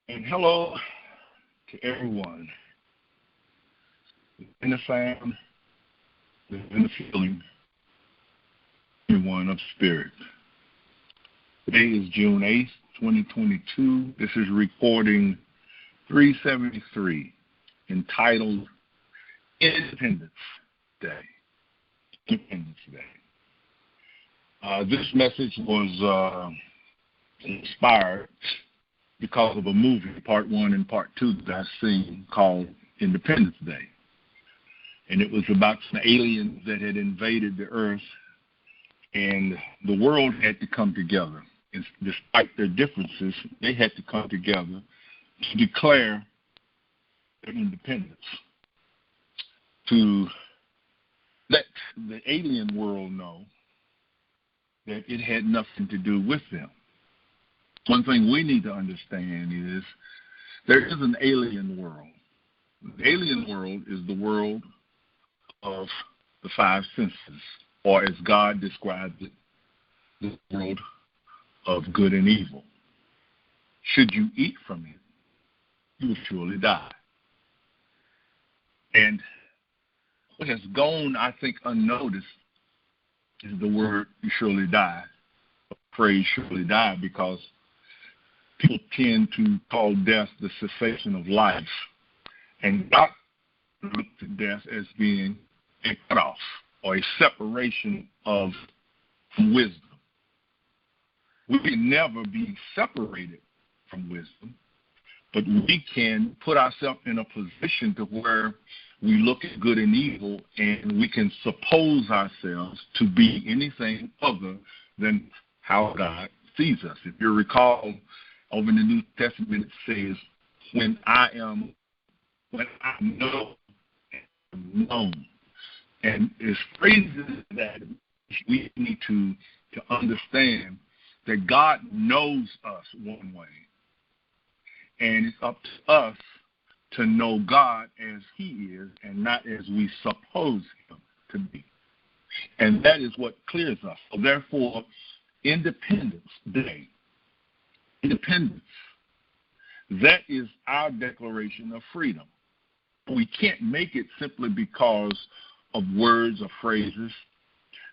And hello to everyone in the sound, in the feeling, everyone of spirit. Today is June 8th, 2022. This is recording 373, entitled Independence Day. Independence Day. This message was inspired because of a movie, part 1 and part 2, that I've seen called Independence Day. And it was about some aliens that had invaded the earth, and the world had to come together. And despite their differences, they had to come together to declare their independence, to let the alien world know that it had nothing to do with them. One thing we need to understand is there is an alien world. The alien world is the world of the five senses, or as God describes it, the world of good and evil. Should you eat from it, you will surely die. And what has gone, I think, unnoticed is the word "you surely die," the phrase "surely die," because people tend to call death the cessation of life, and God looked at death as being a cutoff or a separation from wisdom. We can never be separated from wisdom, but we can put ourselves in a position to where we look at good and evil, and we can suppose ourselves to be anything other than how God sees us. If you recall, over in the New Testament, it says, when I know and known. And it's phrases that we need to understand that God knows us one way. And it's up to us to know God as He is and not as we suppose Him to be. And that is what clears us. So therefore, Independence Day, independence, that is our declaration of freedom. We can't make it simply because of words or phrases.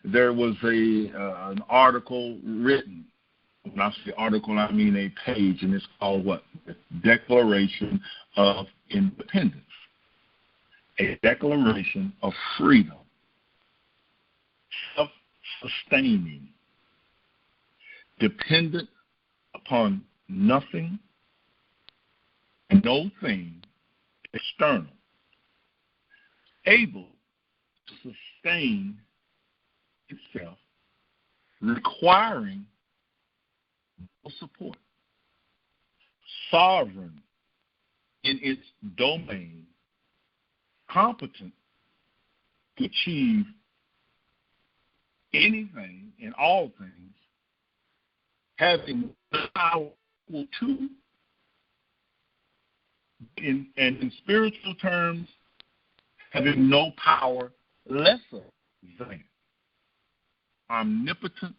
There was an article written. When I say article, I mean a page, and it's called what? The Declaration of Independence. A declaration of freedom, self-sustaining, dependent upon nothing and no thing external, able to sustain itself, requiring no support, sovereign in its domain, competent to achieve anything and all things, having power to, in spiritual terms, having no power lesser than, omnipotent,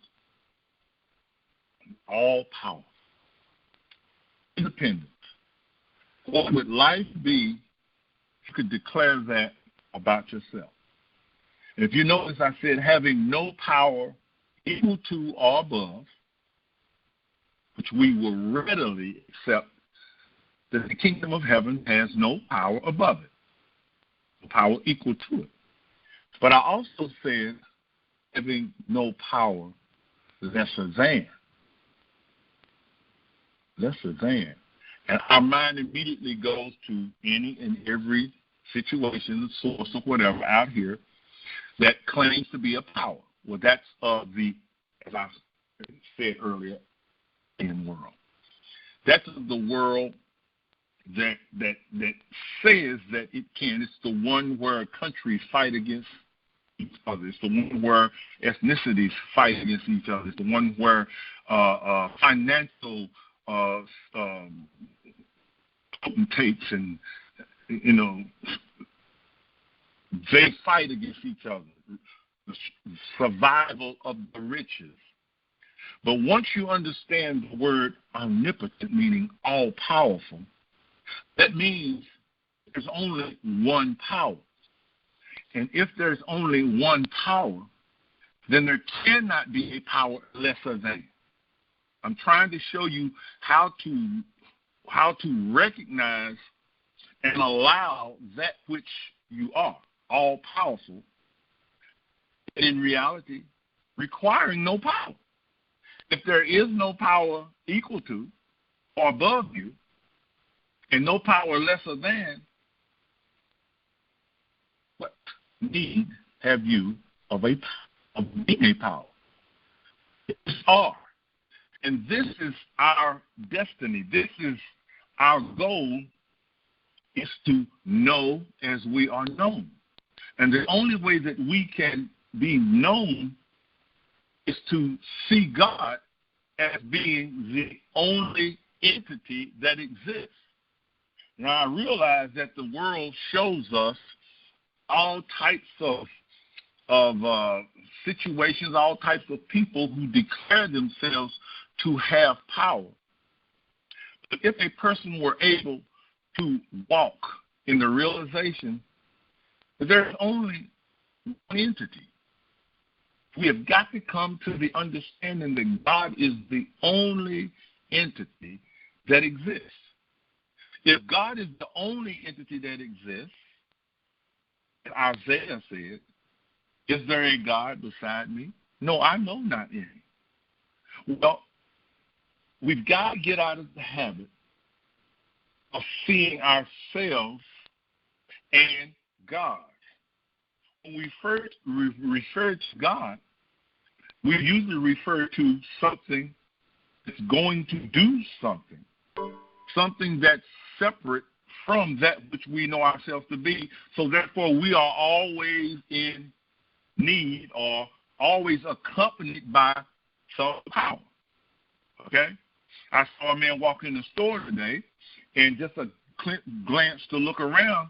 all powerful, independent. What would life be if you could declare that about yourself? And if you notice, I said having no power equal to or above, which we will readily accept that the kingdom of heaven has no power above it, no power equal to it. But I also said having no power lesser than. Lesser than. And our mind immediately goes to any and every situation, source, or whatever out here that claims to be a power. Well, that's as I said earlier, alien world. That's the world that says that it can. It's the one where countries fight against each other. It's the one where ethnicities fight against each other. It's the one where financial potentates and they fight against each other. The survival of the riches. But once you understand the word omnipotent, meaning all-powerful, that means there's only one power. And if there's only one power, then there cannot be a power lesser than. I'm trying to show you how to recognize and allow that which you are, all-powerful, in reality, requiring no power. If there is no power equal to or above you, and no power lesser than, what need have you of being a power? It's all. And this is our destiny. This is our goal, is to know as we are known. And the only way that we can be known is to see God as being the only entity that exists. Now, I realize that the world shows us all types of situations, all types of people who declare themselves to have power. But if a person were able to walk in the realization that there's only one entity, we have got to come to the understanding that God is the only entity that exists. If God is the only entity that exists, Isaiah said, is there a God beside me? No, I know not any. Well, we've got to get out of the habit of seeing ourselves and God. When we first refer to God, we usually refer to something that's going to do something that's separate from that which we know ourselves to be. So therefore, we are always in need or always accompanied by some power. Okay? I saw a man walk in the store today, and just a glance to look around,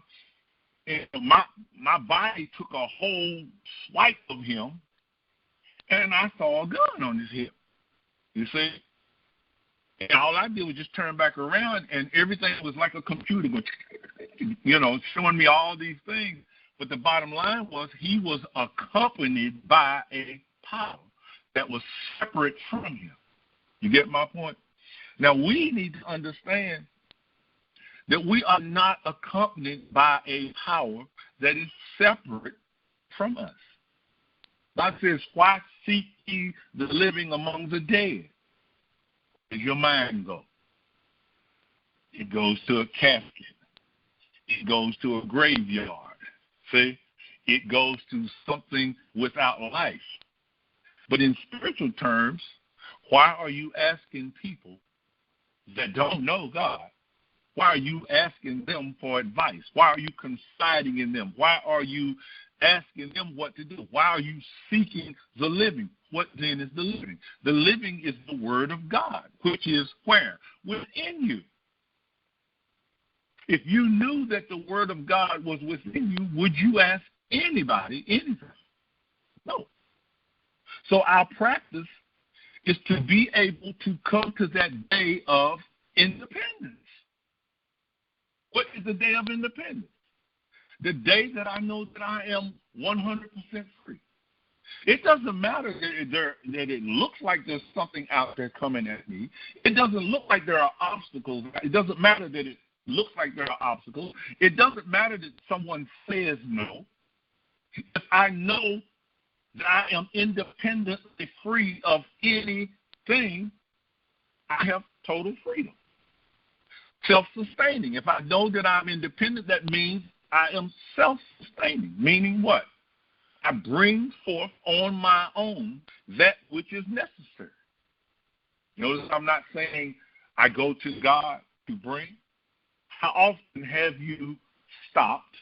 and my body took a whole swipe of him, and I saw a gun on his hip. You see? And all I did was just turn back around, and everything was like a computer, showing me all these things. But the bottom line was he was accompanied by a power that was separate from him. You get my point? Now, we need to understand that we are not accompanied by a power that is separate from us. God says, why seek ye the living among the dead? Where does your mind go? It goes to a casket. It goes to a graveyard. See? It goes to something without life. But in spiritual terms, why are you asking people that don't know God? Why are you asking them for advice? Why are you confiding in them? Why are you asking them what to do? Why are you seeking the living? What then is the living? The living is the word of God, which is where? Within you. If you knew that the word of God was within you, would you ask anybody anything? No. So our practice is to be able to come to that day of independence. What is the day of independence? The day that I know that I am 100% free. It doesn't matter that it looks like there's something out there coming at me. It doesn't look like there are obstacles. It doesn't matter that it looks like there are obstacles. It doesn't matter that someone says no. If I know that I am independently free of anything, I have total freedom. Self-sustaining. If I know that I'm independent, that means I am self-sustaining. Meaning what? I bring forth on my own that which is necessary. Notice I'm not saying I go to God to bring. How often have you stopped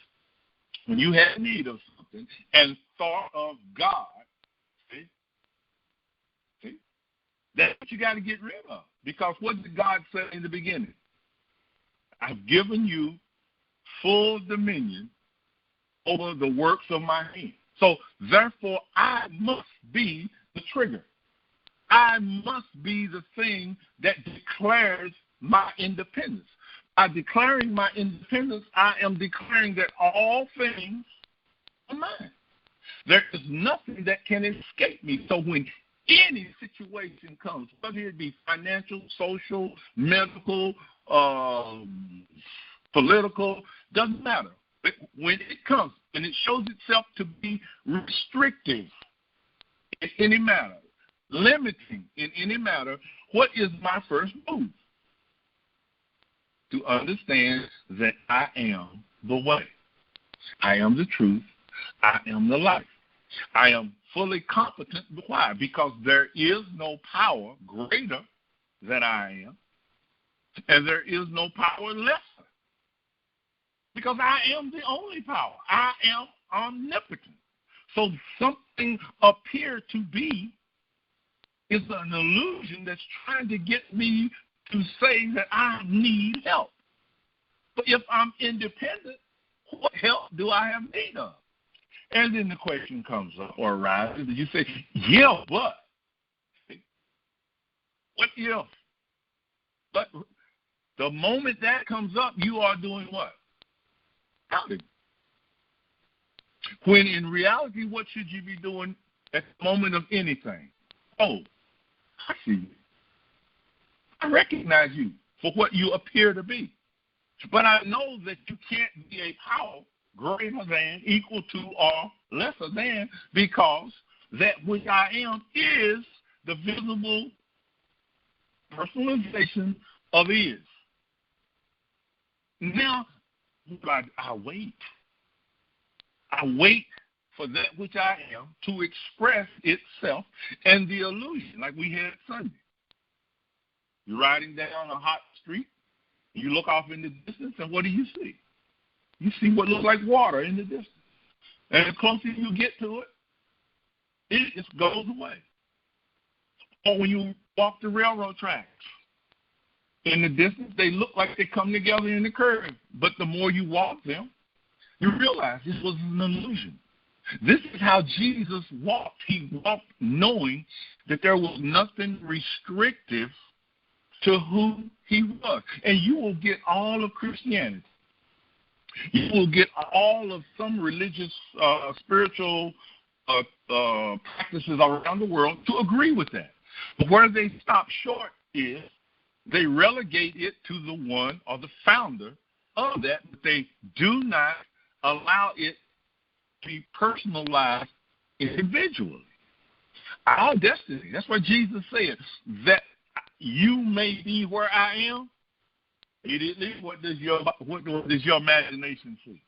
when you had need of something and thought of God? See? That's what you got to get rid of. Because what did God say in the beginning? I've given you full dominion over the works of my hand. So, therefore, I must be the trigger. I must be the thing that declares my independence. By declaring my independence, I am declaring that all things are mine. There is nothing that can escape me. So when any situation comes, whether it be financial, social, medical, political, doesn't matter. When it comes and it shows itself to be restrictive in any matter, limiting in any matter, what is my first move? To understand that I am the way. I am the truth. I am the life. I am fully competent. Why? Because there is no power greater than I am, and there is no power lesser. Because I am the only power. I am omnipotent. So something appear to be is an illusion that's trying to get me to say that I need help. But if I'm independent, what help do I have need of? And then the question comes up or arises, and you say, yeah, but. What if? But the moment that comes up, you are doing what? Doubting. When in reality, what should you be doing at the moment of anything? Oh, I see you. I recognize you for what you appear to be. But I know that you can't be a power greater than, equal to, or lesser than, because that which I am is the visible personalization of is. Now, I wait. I wait for that which I am to express itself and the illusion, like we had Sunday. You're riding down a hot street, you look off in the distance, and what do you see? You see what looks like water in the distance. And the closer you get to it, it just goes away. Or when you walk the railroad tracks, in the distance, they look like they come together in the curve. But the more you walk them, you realize this was an illusion. This is how Jesus walked. He walked knowing that there was nothing restrictive to who he was. And you will get all of Christianity. You will get all of some religious, spiritual practices around the world to agree with that. But where they stop short is they relegate it to the one or the founder of that, but they do not allow it to be personalized individually. Our destiny, that's what Jesus said, that you may be where I am. Immediately, what does your imagination see?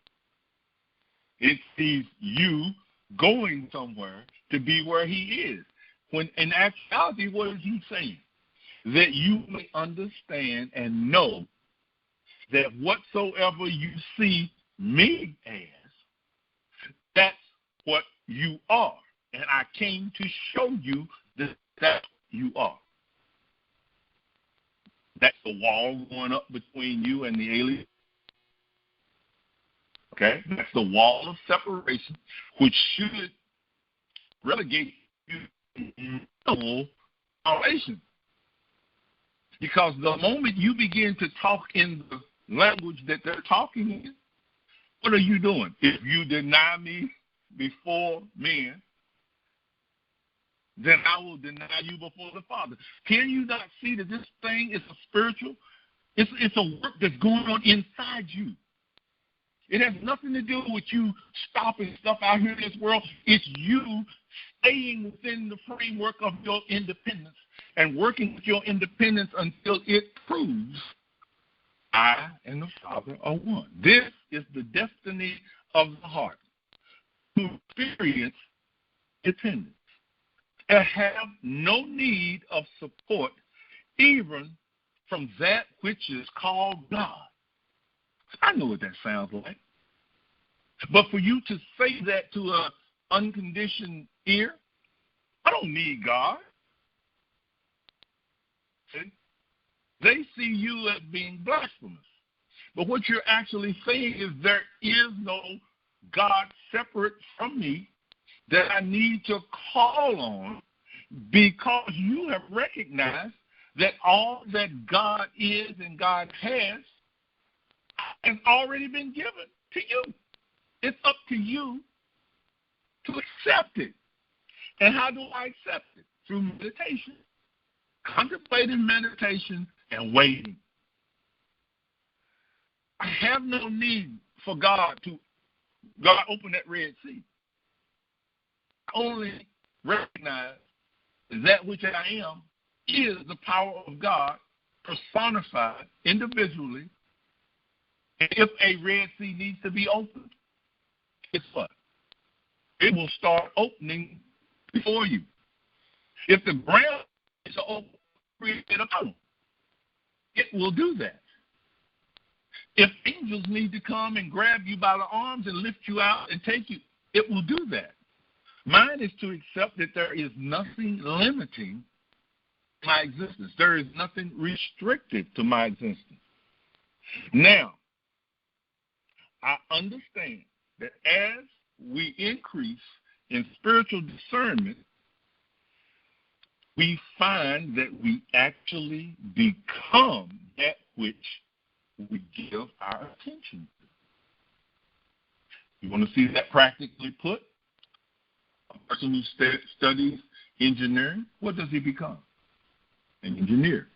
It sees you going somewhere to be where he is. When in actuality, what is he saying? That you may understand and know that whatsoever you see me as, that's what you are. And I came to show you that that's what you are. That's the wall going up between you and the alien. Okay? That's the wall of separation, which should relegate you to no salvation. Because the moment you begin to talk in the language that they're talking in, what are you doing? If you deny me before men, then I will deny you before the Father. Can you not see that this thing is a spiritual? It's a work that's going on inside you. It has nothing to do with you stopping stuff out here in this world. It's you staying within the framework of your independence and working with your independence until it proves I and the Father are one. This is the destiny of the heart, to experience dependence and have no need of support even from that which is called God. I know what that sounds like. But for you to say that to an unconditioned ear, I don't need God. See? They see you as being blasphemous. But what you're actually saying is there is no God separate from me that I need to call on Because you have recognized that all that God is and God has already been given to you. It's up to you to accept it. And how do I accept it? Through meditation. Contemplating meditation and waiting. I have no need for God open that Red Sea. I only recognize that which I am is the power of God personified individually. And if a Red Sea needs to be opened, guess what? It will start opening before you. If the ground is open, create a tunnel. It will do that. If angels need to come and grab you by the arms and lift you out and take you, it will do that. Mine is to accept that there is nothing limiting my existence. There is nothing restricted to my existence. Now, I understand that as we increase in spiritual discernment, we find that we actually become that which we give our attention to. You want to see that practically put? A person who studies engineering, what does he become? An engineer.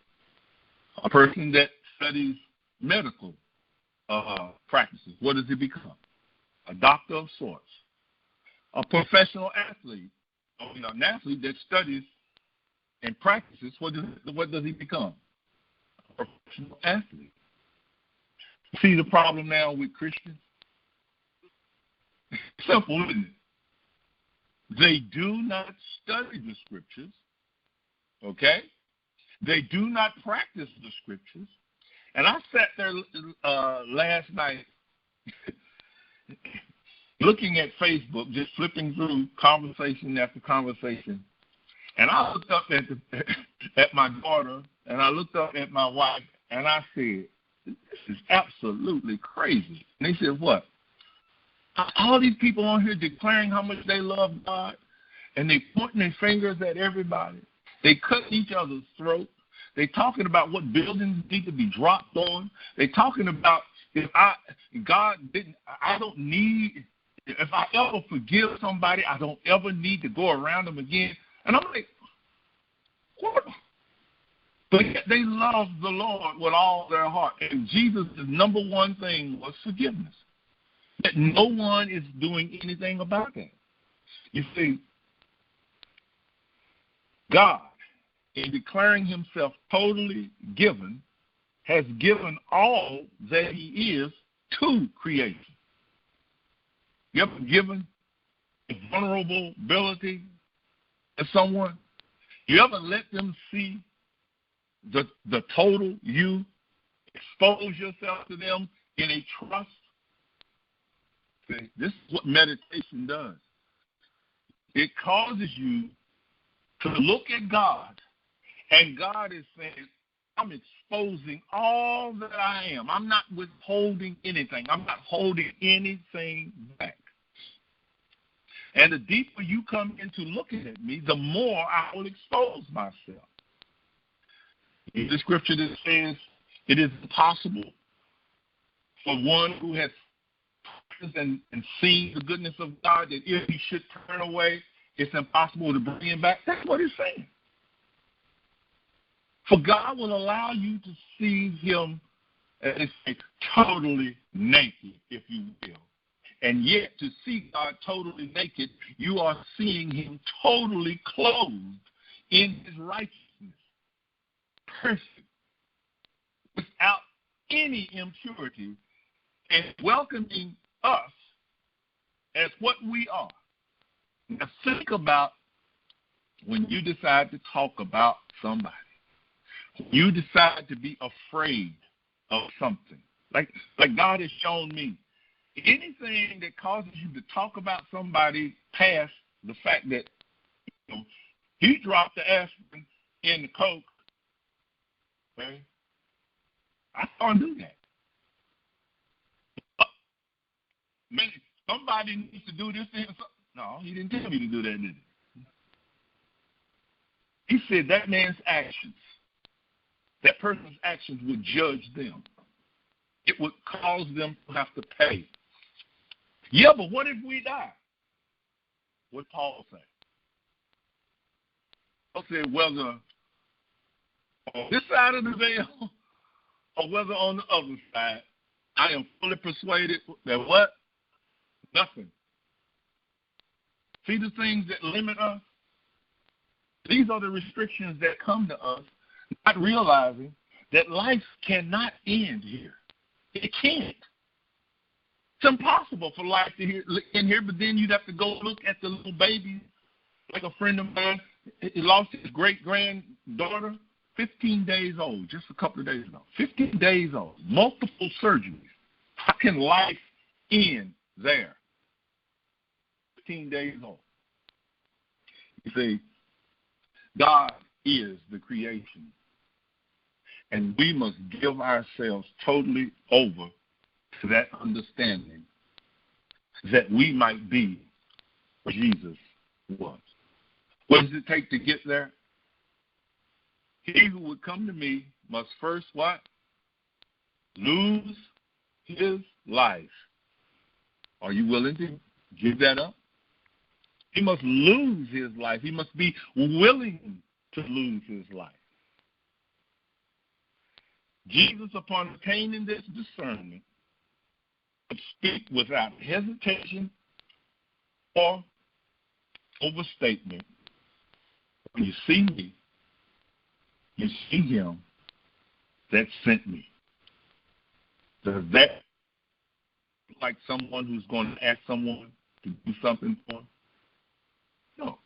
A person that studies medical practices, what does he become? A doctor of sorts. A professional athlete, an athlete that studies and practices, what does he become? A professional athlete. See the problem now with Christians? Simple, isn't it? They do not study the scriptures, okay? They do not practice the scriptures. And I sat there last night looking at Facebook, just flipping through conversation after conversation. And I looked up at my daughter, and I looked up at my wife, and I said, this is absolutely crazy. And they said, what? All these people on here declaring how much they love God, and they pointing their fingers at everybody. They cutting each other's throat. They talking about what buildings need to be dropped on. They talking about if I ever forgive somebody, I don't ever need to go around them again. And I'm like, what? But yet they love the Lord with all their heart. And Jesus' number one thing was forgiveness. That no one is doing anything about that. You see, God, in declaring himself totally given, has given all that he is to creation. You ever given a vulnerability to someone? You ever let them see the total you, expose yourself to them in a trust? See, this is what meditation does. It causes you to look at God, and God is saying, I'm exposing all that I am. I'm not withholding anything. I'm not holding anything back. And the deeper you come into looking at me, the more I will expose myself. In the scripture that says it is impossible for one who has and seen the goodness of God, that if he should turn away, it's impossible to bring him back. That's what it's saying. For God will allow you to see him as totally naked, if you will. And yet to see God totally naked, you are seeing him totally clothed in his righteousness. Perfect. Without any impurity, and welcoming us as what we are. Now think about when you decide to talk about somebody. You decide to be afraid of something. Like God has shown me. Anything that causes you to talk about somebody past the fact that he dropped the aspirin in the Coke, okay? I saw him do that. Man, somebody needs to do this to him. No, he didn't tell me to do that, did he? He said that man's actions, that person's actions would judge them. It would cause them to have to pay. Yeah, but what if we die? What did Paul say? Paul said, whether on this side of the veil or whether on the other side, I am fully persuaded that what? Nothing. See the things that limit us? These are the restrictions that come to us, not realizing that life cannot end here. It can't. It's impossible for life to end here, but then you'd have to go look at the little baby, like a friend of mine. He lost his great-granddaughter, 15 days old, just a couple of days ago. 15 days old, multiple surgeries. How can life end there? 15 days old. You see, God is the creation, and we must give ourselves totally over to that understanding that we might be what Jesus was. What does it take to get there? He who would come to me must first what? Lose his life. Are you willing to give that up? He must lose his life. He must be willing to lose his life. Jesus, upon attaining this discernment, would speak without hesitation or overstatement. When you see me, you see him that sent me. Does that look like someone who's going to ask someone to do something for him? No.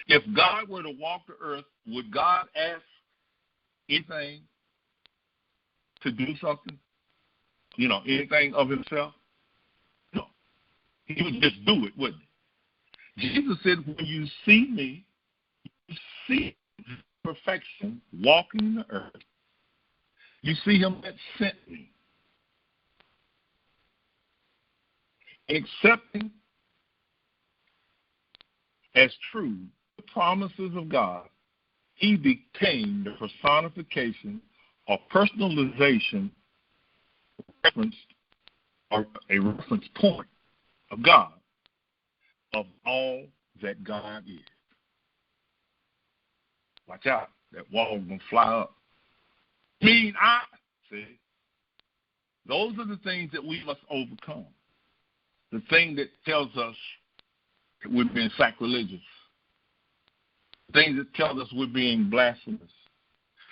If God were to walk the earth, would God ask anything to do something? Anything of himself? No. He would just do it, wouldn't he? Jesus said, when you see me, you see perfection walking the earth. You see him that sent me. Accepting as true the promises of God, he became the personification or personalization or a reference point of God, of all that God is. Watch out, that wall is going to fly up. See, those are the things that we must overcome. The thing that tells us that we're being sacrilegious. The thing that tells us we're being blasphemous.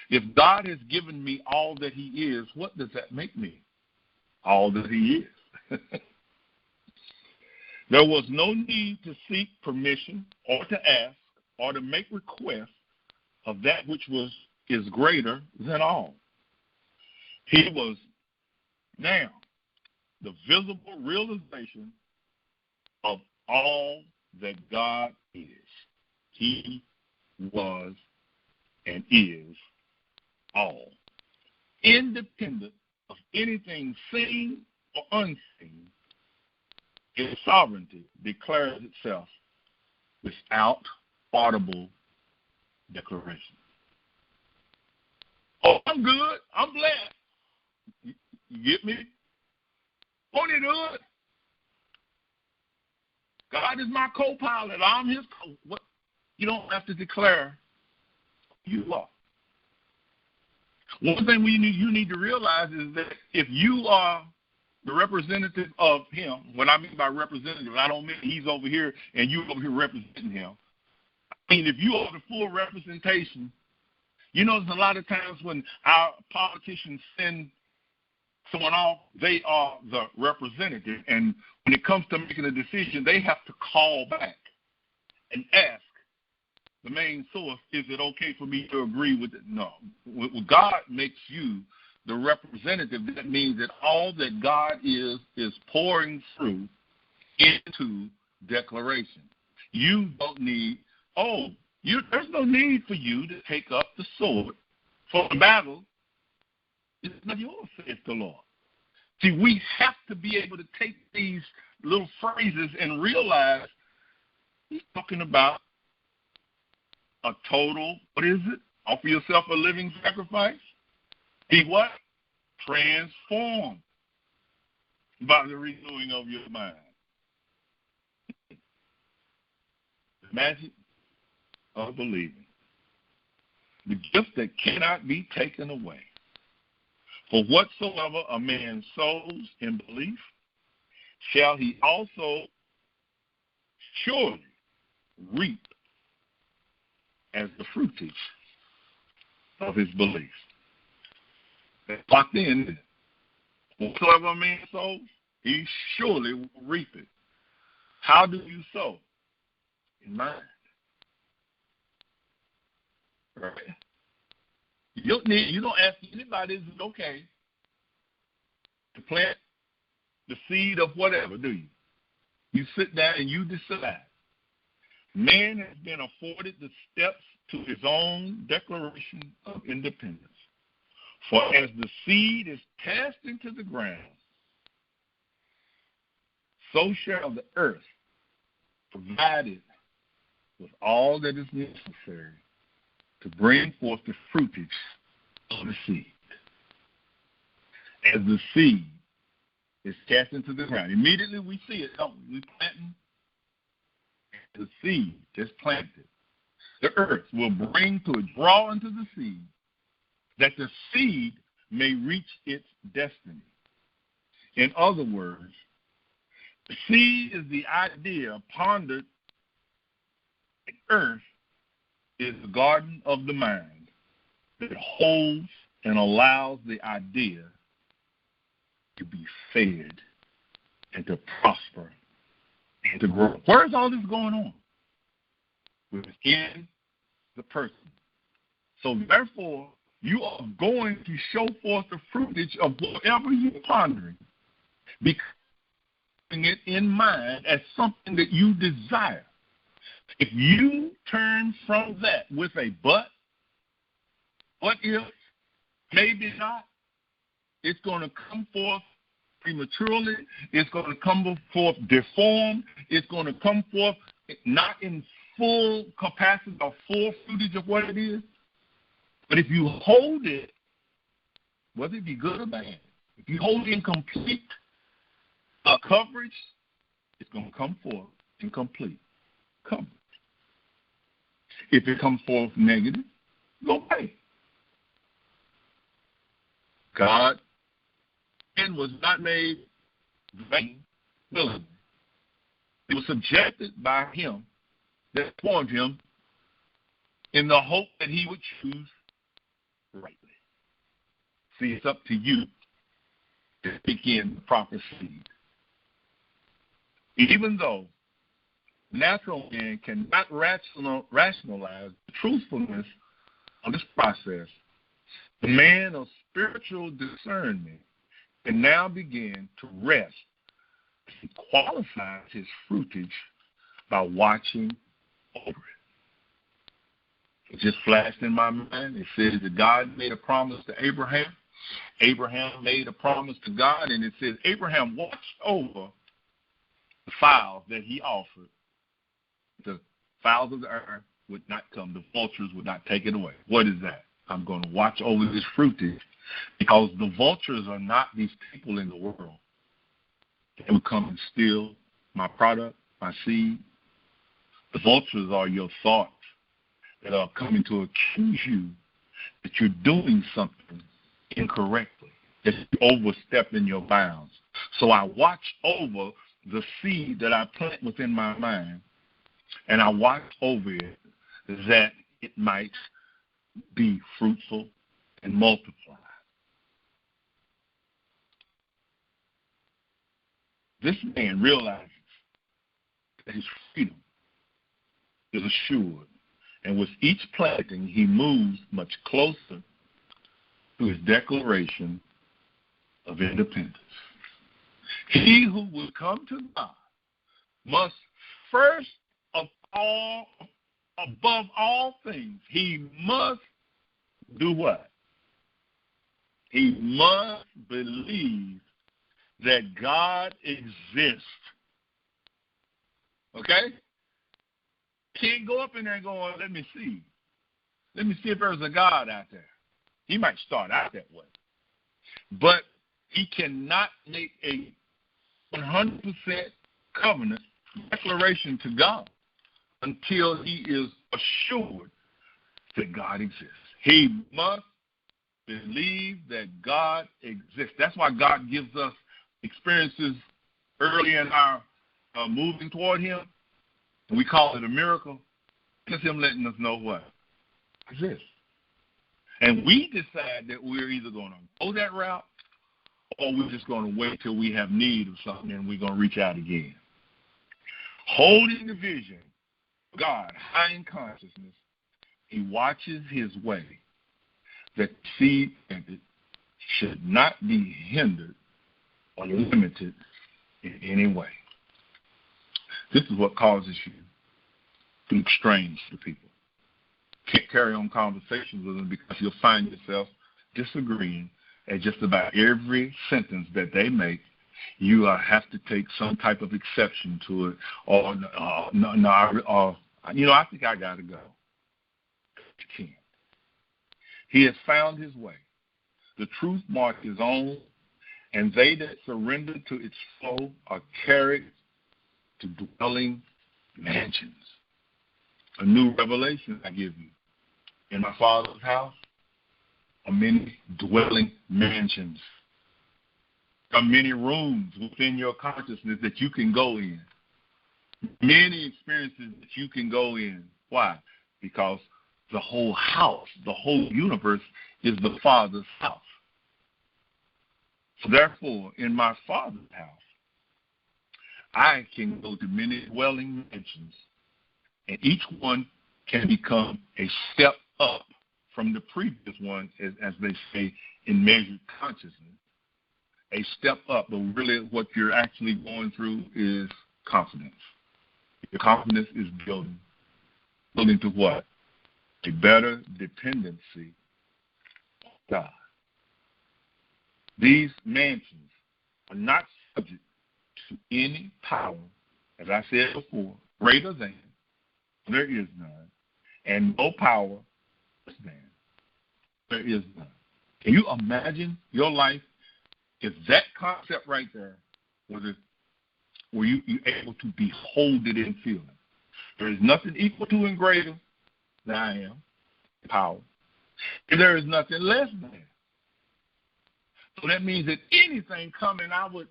If God has given me all that he is, what does that make me? All that he is. There was no need to seek permission or to ask or to make request of that which is greater than all. He was now the visible realization of all that God is. He was and is all, independent of anything seen or unseen. His sovereignty declares itself without audible declaration. Oh, I'm good. I'm blessed. You get me? Won't he do it? God is my co-pilot. I'm his what? You don't have to declare who you are. One thing you need to realize is that if you are the representative of him, what I mean by representative, I don't mean he's over here and you over here representing him. I mean, if you are the full representation, there's a lot of times when our politicians send someone off, they are the representative. And when it comes to making a decision, they have to call back and ask the main source, is it okay for me to agree with it? No. When God makes you the representative, that means that all that God is pouring through into declaration. You don't need, there's no need for you to take up the sword for the battle. It's not yours, saith the Lord. See, we have to be able to take these little phrases and realize he's talking about a total, what is it? Offer yourself a living sacrifice. Be what? Transformed by the renewing of your mind. The magic of believing. The gift that cannot be taken away. For whatsoever a man sows in belief, shall he also surely reap as the fruitage of his belief. That's locked in. Whatsoever a man sows, he surely will reap it. How do you sow? In mind. Right? You don't ask anybody, is it okay to plant the seed of whatever, do you? You sit down and you decide. Man has been afforded the steps to his own declaration of independence. For as the seed is cast into the ground, so shall the earth provide it with all that is necessary to bring forth the fruitage of the seed. As the seed is cast into the ground, immediately we see it, don't we? We planting the seed that's planted. The earth will bring to it, draw into the seed, that the seed may reach its destiny. In other words, the seed is the idea pondered. The earth is the garden of the mind that holds and allows the idea to be fed and to prosper and to grow. Where's all this going on? Within the person. So therefore, you are going to show forth the fruitage of whatever you're pondering, because it in mind as something that you desire. If you turn from that with a but, what if, maybe not, it's going to come forth prematurely, it's going to come forth deformed, it's going to come forth not in full capacity or full fruitage of what it is. But if you hold it, whether it be good or bad, if you hold it in complete coverage, it's going to come forth in complete coverage. If it comes forth negative, go away. God was not made vain willingly. It was subjected by him that formed him in the hope that he would choose rightly. See, it's up to you to pick in the proper seed. Even though natural man cannot rationalize the truthfulness of this process, the man of spiritual discernment can now begin to rest. He qualifies his fruitage by watching over it. It just flashed in my mind. It says that God made a promise to Abraham. Abraham made a promise to God, and it says Abraham watched over the fowls that he offered. The fowls of the earth would not come. The vultures would not take it away. What is that? I'm going to watch over this fruitage, because the vultures are not these people in the world. They would come and steal my product, my seed. The vultures are your thoughts that are coming to accuse you that you're doing something incorrectly, that you overstepped in your bounds. So I watch over the seed that I plant within my mind, and I watch over it that it might be fruitful and multiply. This man realizes that his freedom is assured, and with each planting, he moves much closer to his declaration of independence. He who will come to God must first of all, above all things, he must do what? He must believe that God exists. Okay? Can't go up in there and go, let me see. Let me see if there's a God out there. He might start out that way. But he cannot make a 100% covenant declaration to God until he is assured that God exists. He must believe that God exists. That's why God gives us experiences early in our moving toward him. We call it a miracle. It's him letting us know what exists. And we decide that we're either going to go that route or we're just going to wait till we have need of something and we're going to reach out again. Holding the vision of God high in consciousness, he watches his way that seed should not be hindered or limited in any way. This is what causes you to look strange to people. Can't carry on conversations with them because you'll find yourself disagreeing at just about every sentence that they make. You have to take some type of exception to it, or I think I got to go. You can't. He has found his way. The truth mark is on, and they that surrender to its flow are carried to dwelling mansions. A new revelation I give you. In my Father's house are many dwelling mansions. There are many rooms within your consciousness that you can go in. Many experiences that you can go in. Why? Because the whole house, the whole universe is the Father's house. So therefore, in my Father's house, I can go to many dwelling mansions, and each one can become a step up from the previous one, as they say, in measured consciousness. A step up, but really what you're actually going through is confidence. Your confidence is building to what? A better dependency on God. These mansions are not subject to any power, as I said before, greater than, there is none, and no power less than, there is none. Can you imagine your life if that concept right there were you able to behold it and feel it? There is nothing equal to and greater than I am, power, and there is nothing less than. So that means that anything coming, I would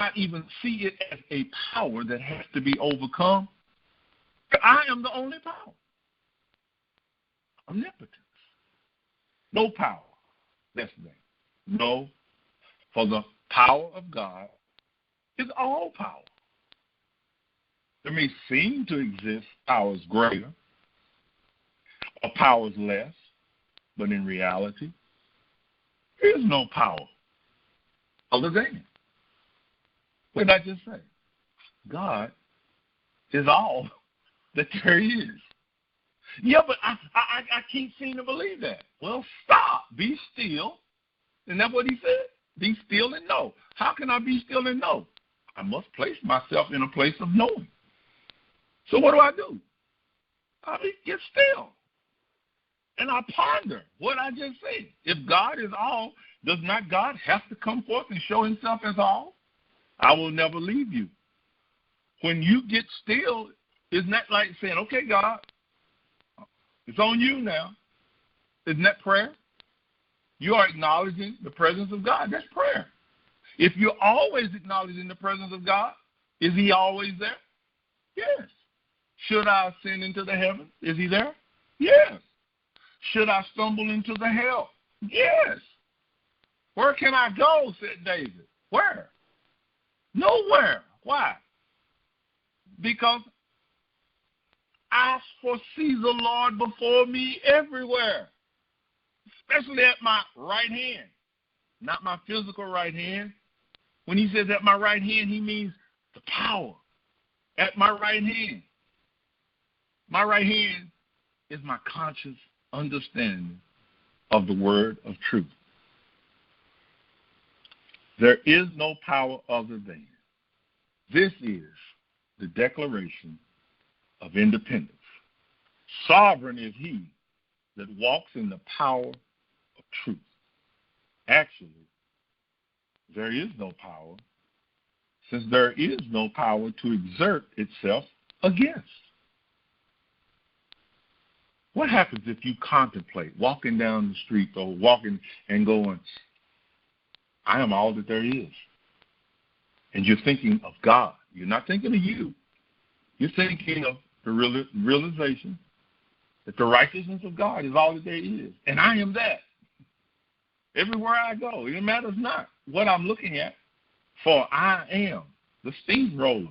not even see it as a power that has to be overcome. I am the only power. Omnipotence. No power less than. No, for the power of God is all power. There may seem to exist powers greater or powers less, but in reality, there is no power other than. What did I just say? God is all that there is. Yeah, but I can't seem to believe that. Well, stop. Be still. Isn't that what he said? Be still and know. How can I be still and know? I must place myself in a place of knowing. So what do? I get still. And I ponder what I just said. If God is all, does not God have to come forth and show himself as all? I will never leave you. When you get still, isn't that like saying, okay, God, it's on you now? Isn't that prayer? You are acknowledging the presence of God. That's prayer. If you're always acknowledging the presence of God, is he always there? Yes. Should I ascend into the heavens? Is he there? Yes. Should I stumble into the hell? Yes. Where can I go, said David. Where? Nowhere. Why? Because I foresee the Lord before me everywhere, especially at my right hand, not my physical right hand. When he says at my right hand, he means the power at my right hand. My right hand is my conscious understanding of the word of truth. There is no power other than. This is the declaration of independence. Sovereign is he that walks in the power of truth. Actually, there is no power, since there is no power to exert itself against. What happens if you contemplate walking down the street or walking and going, I am all that there is? And you're thinking of God. You're not thinking of you. You're thinking of the realization that the righteousness of God is all that there is. And I am that. Everywhere I go, it matters not what I'm looking at, for I am the steamroller.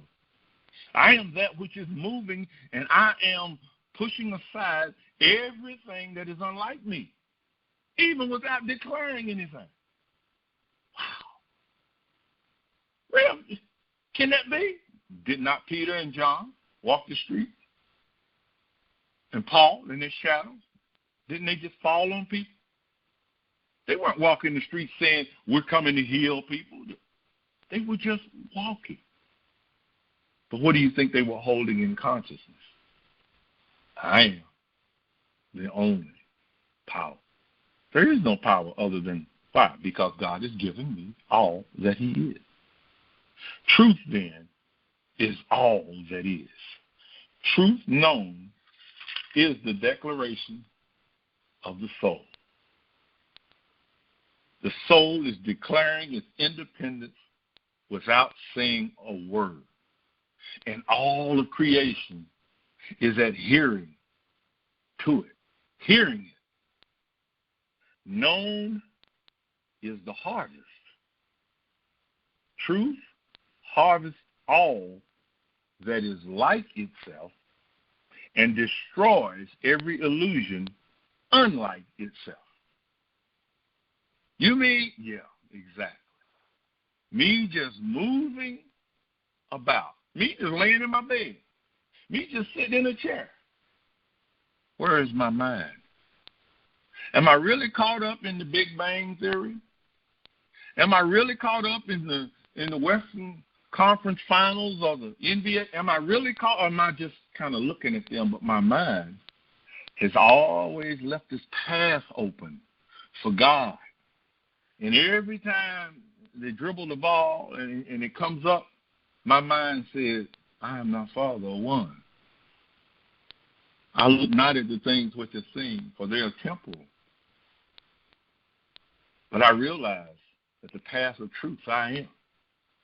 I am that which is moving, and I am pushing aside everything that is unlike me, even without declaring anything. Wow. Well, can that be? Did not Peter and John walk the street? And Paul in their shadows? Didn't they just fall on people? They weren't walking the street saying, we're coming to heal people. They were just walking. But what do you think they were holding in consciousness? I am the only power. There is no power other than why? Because God has given me all that he is. Truth, then, is all that is. Truth known is the declaration of the soul. The soul is declaring its independence without saying a word. And all of creation is adhering to it, hearing it. Known is the harvest. Truth harvests all that is like itself and destroys every illusion unlike itself. You mean? Yeah, exactly. Me just moving about. Me just laying in my bed. Me just sitting in a chair. Where is my mind? Am I really caught up in the Big Bang Theory? Am I really caught up in the Western Conference Finals or the NBA? Am I really caught, or am I just kind of looking at them? But my mind has always left this path open for God. And every time they dribble the ball and it comes up, my mind says, I am not Father or one. I look not at the things which are seen, for they are temporal. But I realize that the path of truth I am.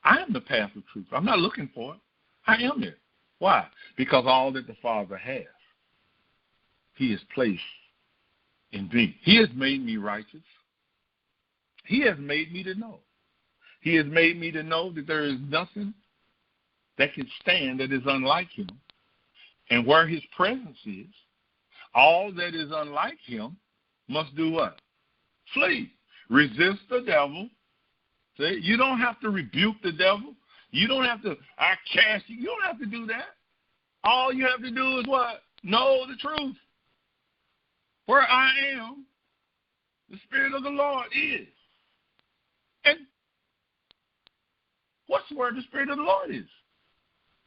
I am the path of truth. I'm not looking for it. I am it. Why? Because all that the Father has, he has placed in me. He has made me righteous. He has made me to know. He has made me to know that there is nothing that can stand that is unlike him. And where his presence is, all that is unlike him must do what? Flee. Resist the devil. See, you don't have to rebuke the devil. You don't have to, I cast you. You don't have to do that. All you have to do is what? Know the truth. Where I am, the Spirit of the Lord is. And what's where the Spirit of the Lord is?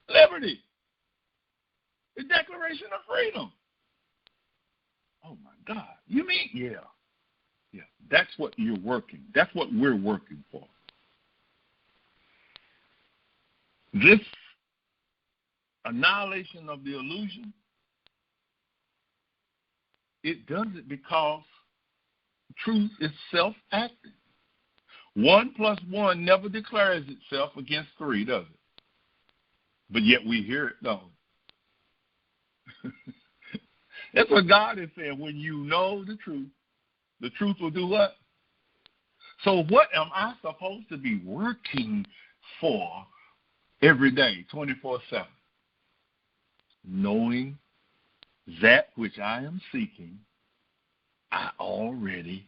Liberty. The Declaration of Freedom. Oh, my God. You mean? Yeah. Yeah. That's what you're working. That's what we're working for. This annihilation of the illusion, it does it because truth is self-acting. 1 + 1 never declares itself against 3, does it? But yet we hear it, don't we? That's what God is saying. When you know the truth will do what? So what am I supposed to be working for every day, 24/7? Knowing that which I am seeking, I already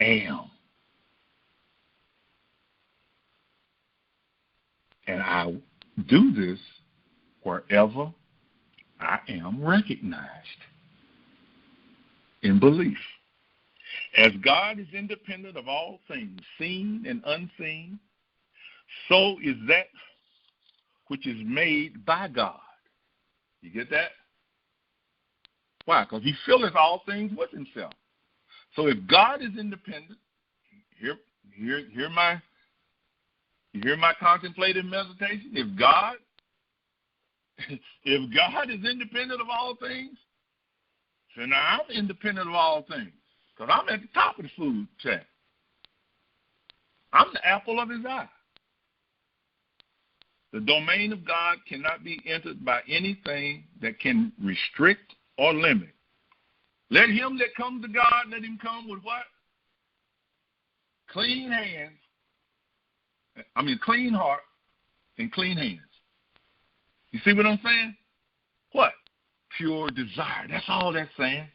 am. And I do this wherever I am recognized in belief. As God is independent of all things, seen and unseen, so is that which is made by God. You get that? Why? Because he filleth all things with himself. So if God is independent, hear my contemplative meditation. If God is independent of all things, so now I'm independent of all things. Because I'm at the top of the food chain. I'm the apple of his eye. The domain of God cannot be entered by anything that can restrict or limit. Let him that comes to God, let him come with what? Clean heart and clean hands. You see what I'm saying? What? Pure desire. That's all that's saying.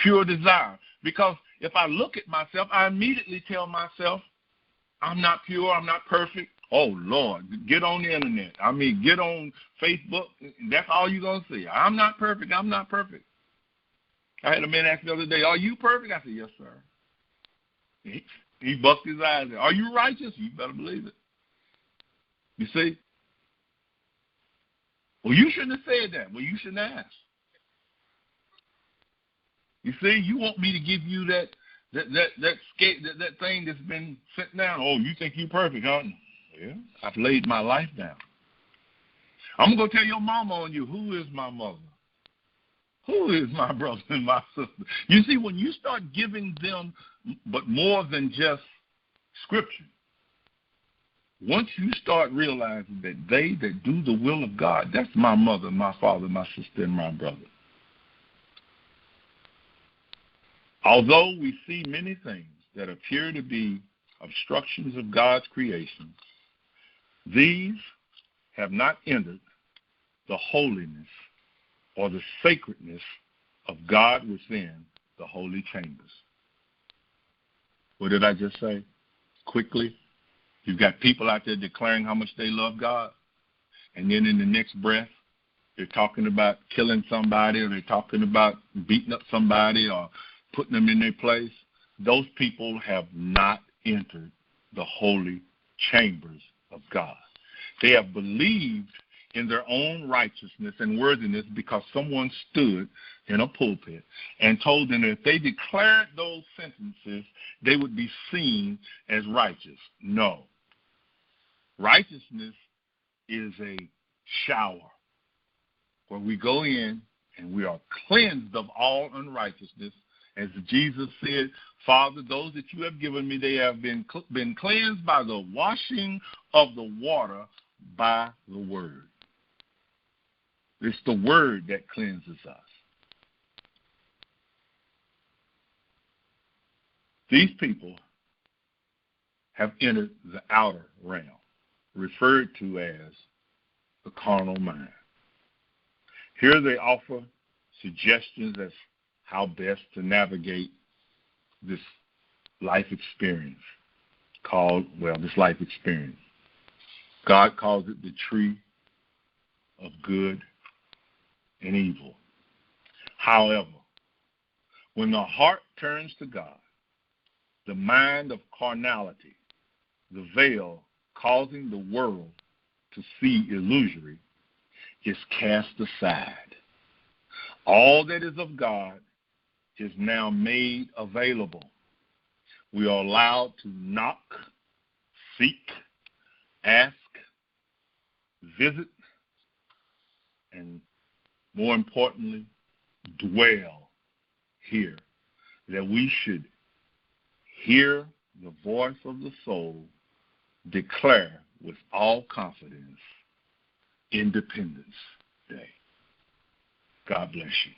Pure desire. Because if I look at myself, I immediately tell myself, I'm not pure, I'm not perfect. Oh, Lord, get on the internet. Get on Facebook. That's all you're going to see. I'm not perfect. I'm not perfect. I had a man ask me the other day, are you perfect? I said, yes, sir. He bucked his eyes. Are you righteous? You better believe it. You see? Well, you shouldn't have said that. Well, you shouldn't ask. You see, you want me to give you that thing that's been sent down. Oh, you think you're perfect, huh? Yeah, I've laid my life down. I'm going to tell your mama on you, who is my mother? Who is my brother and my sister? You see, when you start giving them but more than just scripture, once you start realizing that they that do the will of God, that's my mother, my father, my sister, and my brother. Although we see many things that appear to be obstructions of God's creation, these have not entered the holiness or the sacredness of God within the holy chambers. What did I just say? Quickly, you've got people out there declaring how much they love God, and then in the next breath, they're talking about killing somebody, or they're talking about beating up somebody or putting them in their place. Those people have not entered the holy chambers of God. They have believed in their own righteousness and worthiness because someone stood in a pulpit and told them that if they declared those sentences, they would be seen as righteous. No. Righteousness is a shower where we go in and we are cleansed of all unrighteousness. As Jesus said, Father, those that you have given me, they have been cleansed by the washing of the water by the word. It's the word that cleanses us. These people have entered the outer realm, referred to as the carnal mind. Here they offer suggestions as how best to navigate this life experience this life experience. God calls it the tree of good and evil. However, when the heart turns to God, the mind of carnality, the veil causing the world to see illusory, is cast aside. All that is of God is now made available. We are allowed to knock, seek, ask, visit, and more importantly, dwell here. That we should hear the voice of the soul declare with all confidence, Independence Day. God bless you.